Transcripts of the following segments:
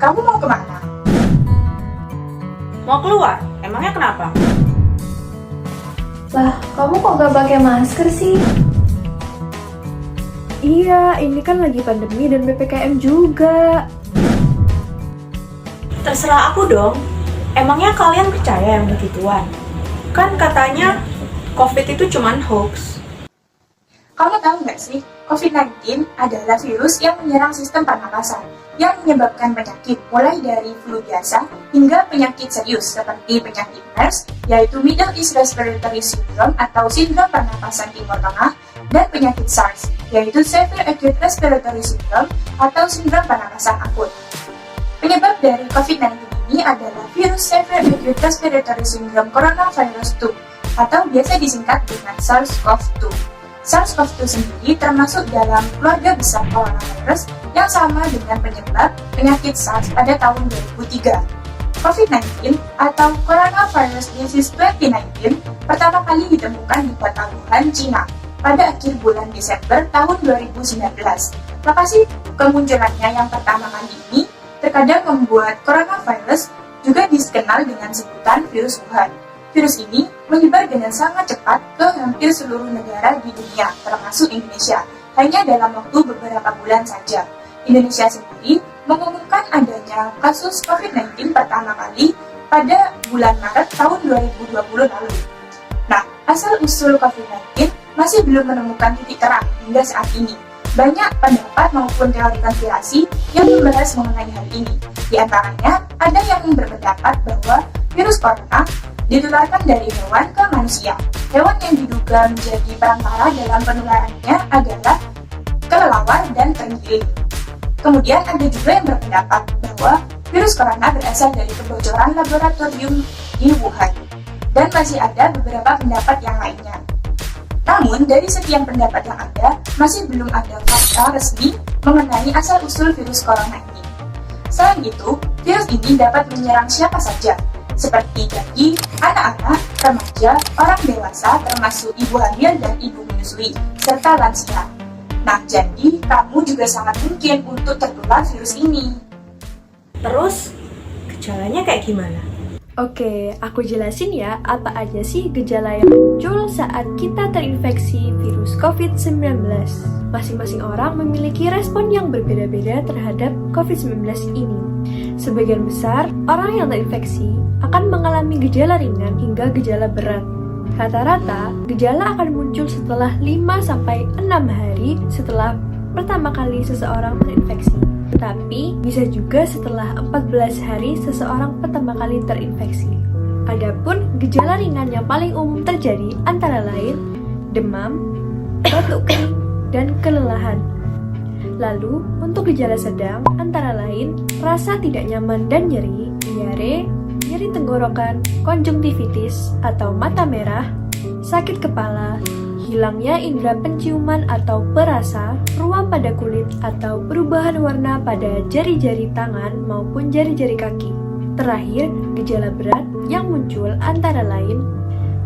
kamu mau kemana? Mau keluar? Emangnya kenapa? Lah, kamu kok gak pakai masker sih? Iya, ini kan lagi pandemi dan PPKM juga. Terserah aku dong. Emangnya kalian percaya yang begituan? Kan katanya COVID itu cuman hoax. Kamu tahu nggak sih, COVID-19 adalah virus yang menyerang sistem pernapasan, yang menyebabkan penyakit mulai dari flu biasa hingga penyakit serius seperti penyakit MERS, yaitu Middle East Respiratory Syndrome atau sindrom pernapasan Timur Tengah, dan penyakit SARS, yaitu Severe Acute Respiratory Syndrome atau sindrom pernapasan akut. Penyebab dari COVID-19 ini adalah virus Severe Acute Respiratory Syndrome Coronavirus 2 atau biasa disingkat dengan SARS-CoV-2. SARS-CoV-2 sendiri termasuk dalam keluarga besar coronavirus yang sama dengan penyebab penyakit SARS pada tahun 2003. COVID-19 atau Coronavirus Disease 2019 pertama kali ditemukan di kota Wuhan, Cina pada akhir bulan Desember tahun 2019. Lokasi kemunculannya yang pertama kali ini terkadang membuat coronavirus juga dikenal dengan sebutan virus Wuhan. Virus ini menyebar dengan sangat cepat ke hampir seluruh negara di dunia, termasuk Indonesia, hanya dalam waktu beberapa bulan saja. Indonesia sendiri mengumumkan adanya kasus COVID-19 pertama kali pada bulan Maret tahun 2020 lalu. Nah, asal-usul COVID-19 masih belum menemukan titik terang hingga saat ini. Banyak pendapat maupun teori konspirasi yang membahas mengenai hal ini. Di antaranya, ada yang berpendapat bahwa virus corona ditularkan dari hewan ke manusia. Hewan yang diduga menjadi perantara dalam penularannya adalah kelelawar dan terenggiling. Kemudian ada juga yang berpendapat bahwa virus corona berasal dari kebocoran laboratorium di Wuhan. Dan masih ada beberapa pendapat yang lainnya. Namun, dari sekian pendapat yang ada, masih belum ada fakta resmi mengenai asal-usul virus corona ini. Selain itu, virus ini dapat menyerang siapa saja, seperti bayi, anak-anak, remaja, orang dewasa, termasuk ibu hamil dan ibu menyusui, serta lansia. Nah, jadi kamu juga sangat mungkin untuk tertular virus ini. Terus, gejalanya kayak gimana? Oke, aku jelasin ya apa aja sih gejala yang muncul saat kita terinfeksi virus COVID-19. Masing-masing orang memiliki respon yang berbeda-beda terhadap COVID-19 ini. Sebagian besar orang yang terinfeksi akan mengalami gejala ringan hingga gejala berat. Rata-rata, gejala akan muncul setelah 5-6 hari setelah pertama kali seseorang terinfeksi. Tapi bisa juga setelah 14 hari seseorang pertama kali terinfeksi. Adapun gejala ringan yang paling umum terjadi antara lain demam, batuk kering, dan kelelahan. Lalu, untuk gejala sedang antara lain rasa tidak nyaman dan nyeri, diare, nyeri tenggorokan, konjungtivitis atau mata merah, sakit kepala, hilangnya indera penciuman atau perasa, ruam pada kulit atau perubahan warna pada jari-jari tangan maupun jari-jari kaki. Terakhir, gejala berat yang muncul antara lain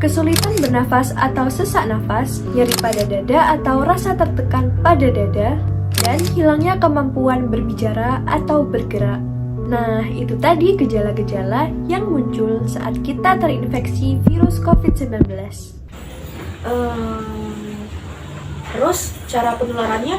kesulitan bernafas atau sesak nafas, nyeri pada dada atau rasa tertekan pada dada, dan hilangnya kemampuan berbicara atau bergerak. Nah, itu tadi gejala-gejala yang muncul saat kita terinfeksi virus COVID-19. Terus cara penularannya?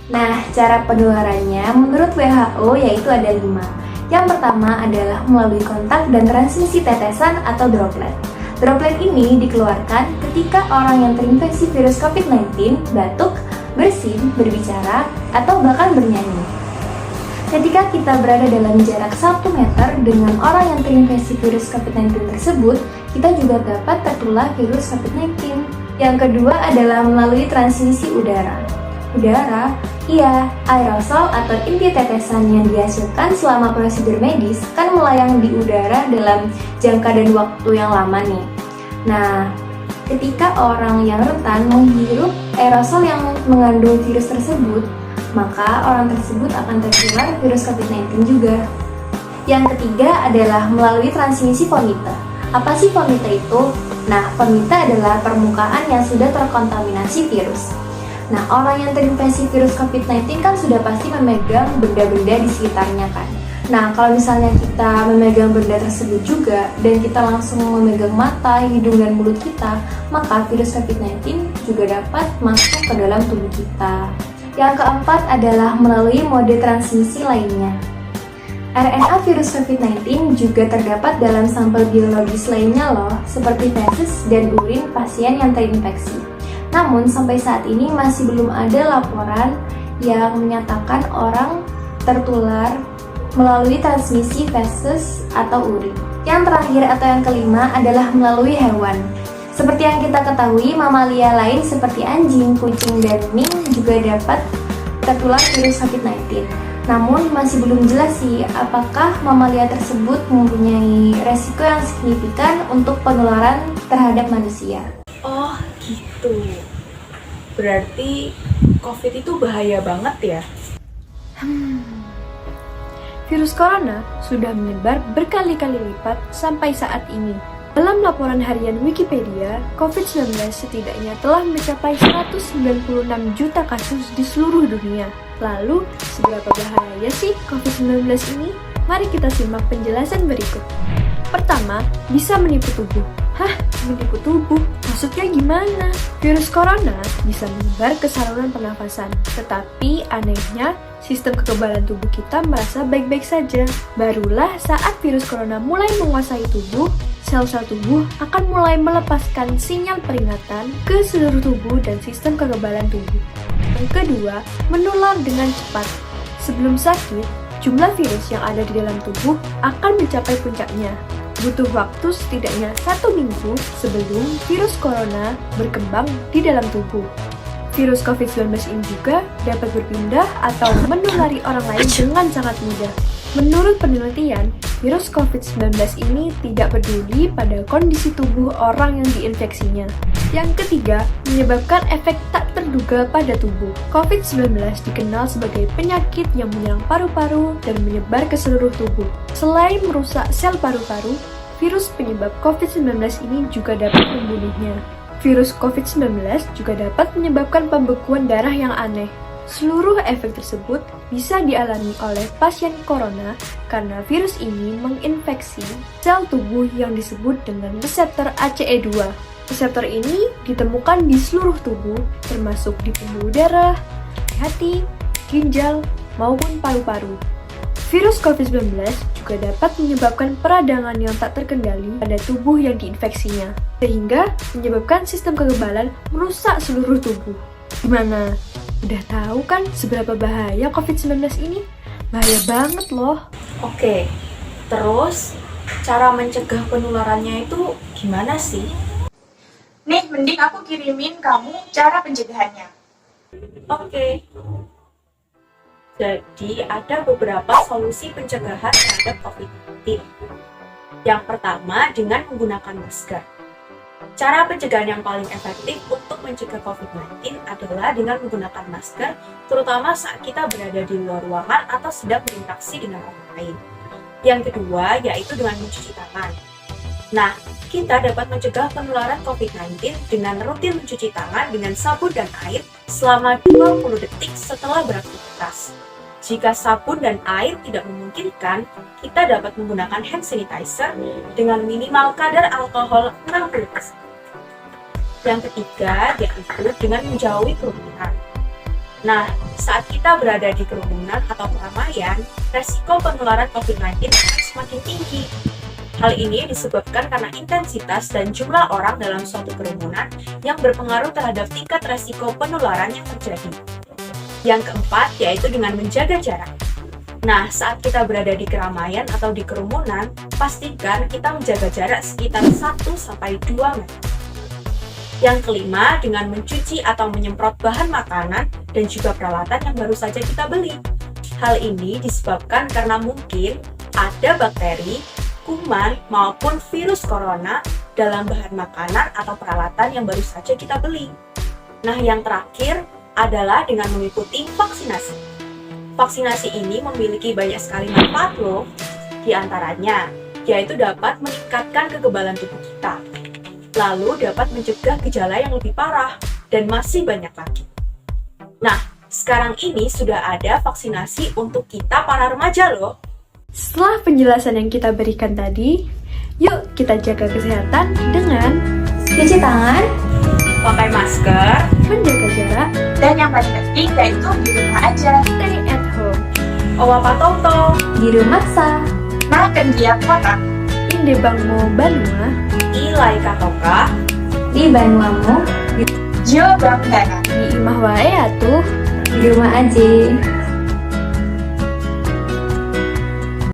Nah, cara penularannya menurut WHO yaitu ada 5. Yang pertama adalah melalui kontak dan transmisi tetesan atau droplet. Droplet ini dikeluarkan ketika orang yang terinfeksi virus COVID-19 batuk, bersin, berbicara, atau bahkan bernyanyi. Ketika kita berada dalam jarak 1 meter dengan orang yang terinfeksi virus COVID-19 tersebut, kita juga dapat tertular virus COVID-19. Yang kedua adalah melalui transmisi udara. Udara, iya, aerosol atau inti tetesan yang dihasilkan selama prosedur medis kan melayang di udara dalam jangka dan waktu yang lama nih. Nah, ketika orang yang rentan menghirup aerosol yang mengandung virus tersebut, maka orang tersebut akan tertular virus COVID-19 juga. Yang ketiga adalah melalui transmisi vomita. Apa sih vomita itu? Nah, vomita adalah permukaan yang sudah terkontaminasi virus. Nah, orang yang terinfeksi virus COVID-19 kan sudah pasti memegang benda-benda di sekitarnya kan. Nah, kalau misalnya kita memegang benda tersebut juga dan kita langsung memegang mata, hidung, dan mulut kita, maka virus COVID-19 juga dapat masuk ke dalam tubuh kita. Yang keempat adalah melalui mode transmisi lainnya. RNA virus COVID-19 juga terdapat dalam sampel biologis lainnya loh, seperti feses dan urin pasien yang terinfeksi. Namun, sampai saat ini masih belum ada laporan yang menyatakan orang tertular melalui transmisi feses atau urin. Yang terakhir atau yang kelima adalah melalui hewan. Seperti yang kita ketahui, mamalia lain seperti anjing, kucing, dan mink juga dapat tertular virus COVID-19. Namun masih belum jelas sih apakah mamalia tersebut mempunyai resiko yang signifikan untuk penularan terhadap manusia. Oh gitu. Berarti COVID itu bahaya banget ya? Virus corona sudah menyebar berkali-kali lipat sampai saat ini. Dalam laporan harian Wikipedia, COVID-19 setidaknya telah mencapai 196 juta kasus di seluruh dunia. Lalu, seberapa bahaya sih COVID-19 ini? Mari kita simak penjelasan berikut. Pertama, bisa menipu tubuh. Hah? Menipu tubuh? Maksudnya gimana? Virus corona bisa menyebar ke saluran pernafasan. Tetapi anehnya, sistem kekebalan tubuh kita merasa baik-baik saja. Barulah saat virus corona mulai menguasai tubuh, sel-sel tubuh akan mulai melepaskan sinyal peringatan ke seluruh tubuh dan sistem kekebalan tubuh. Yang kedua, menular dengan cepat. Sebelum sakit, jumlah virus yang ada di dalam tubuh akan mencapai puncaknya. Butuh waktu setidaknya 1 minggu sebelum virus corona berkembang di dalam tubuh. Virus COVID-19 ini juga dapat berpindah atau menulari orang lain dengan sangat mudah. Menurut penelitian, virus COVID-19 ini tidak peduli pada kondisi tubuh orang yang diinfeksinya. Yang ketiga, menyebabkan efek tak terduga pada tubuh. COVID-19 dikenal sebagai penyakit yang menyerang paru-paru dan menyebar ke seluruh tubuh. Selain merusak sel paru-paru, virus penyebab COVID-19 ini juga dapat membunuhnya. Virus COVID-19 juga dapat menyebabkan pembekuan darah yang aneh. Seluruh efek tersebut bisa dialami oleh pasien corona karena virus ini menginfeksi sel tubuh yang disebut dengan reseptor ACE2. Reseptor ini ditemukan di seluruh tubuh, termasuk di pembuluh darah, hati, ginjal, maupun paru-paru. Virus COVID-19 juga dapat menyebabkan peradangan yang tak terkendali pada tubuh yang diinfeksinya, sehingga menyebabkan sistem kekebalan merusak seluruh tubuh. Gimana? Udah tahu kan seberapa bahaya COVID-19 ini? Bahaya banget loh. Oke, terus cara mencegah penularannya itu gimana sih? Nih, mending aku kirimin kamu cara pencegahannya. Oke. Jadi ada beberapa solusi pencegahan terhadap COVID-19. Yang pertama dengan menggunakan masker. Cara pencegahan yang paling efektif untuk mencegah COVID-19 adalah dengan menggunakan masker, terutama saat kita berada di luar ruangan atau sedang berinteraksi dengan orang lain. Yang kedua yaitu dengan mencuci tangan. Nah, kita dapat mencegah penularan COVID-19 dengan rutin mencuci tangan dengan sabun dan air selama 20 detik setelah beraktivitas. Jika sabun dan air tidak memungkinkan, kita dapat menggunakan hand sanitizer dengan minimal kadar alkohol 60%. Yang ketiga yaitu dengan menjauhi kerumunan. Nah, saat kita berada di kerumunan atau keramaian, resiko penularan COVID-19 akan semakin tinggi. Hal ini disebabkan karena intensitas dan jumlah orang dalam suatu kerumunan yang berpengaruh terhadap tingkat resiko penularan yang terjadi. Yang keempat yaitu dengan menjaga jarak. Nah, saat kita berada di keramaian atau di kerumunan, pastikan kita menjaga jarak sekitar 1-2 meter. Yang kelima, dengan mencuci atau menyemprot bahan makanan dan juga peralatan yang baru saja kita beli. Hal ini disebabkan karena mungkin ada bakteri, kuman, maupun virus corona dalam bahan makanan atau peralatan yang baru saja kita beli. Nah, yang terakhir adalah dengan mengikuti vaksinasi. Vaksinasi ini memiliki banyak sekali manfaat loh. Di antaranya, yaitu dapat meningkatkan kekebalan tubuh kita, lalu dapat mencegah gejala yang lebih parah, dan masih banyak lagi. Nah, sekarang ini sudah ada vaksinasi untuk kita para remaja loh. Setelah penjelasan yang kita berikan tadi, yuk kita jaga kesehatan dengan Cuci tangan, Pakai masker, menjaga jarak, Dan yang paling penting yaitu di rumah aja. stay at home. Owa Patoto, di rumah sa. Nah, dia kota. Inde Bangmo Banua, Ilai Katoka, Di Banuamu, Jo Banggara. di imah wae atuh. di rumah aja.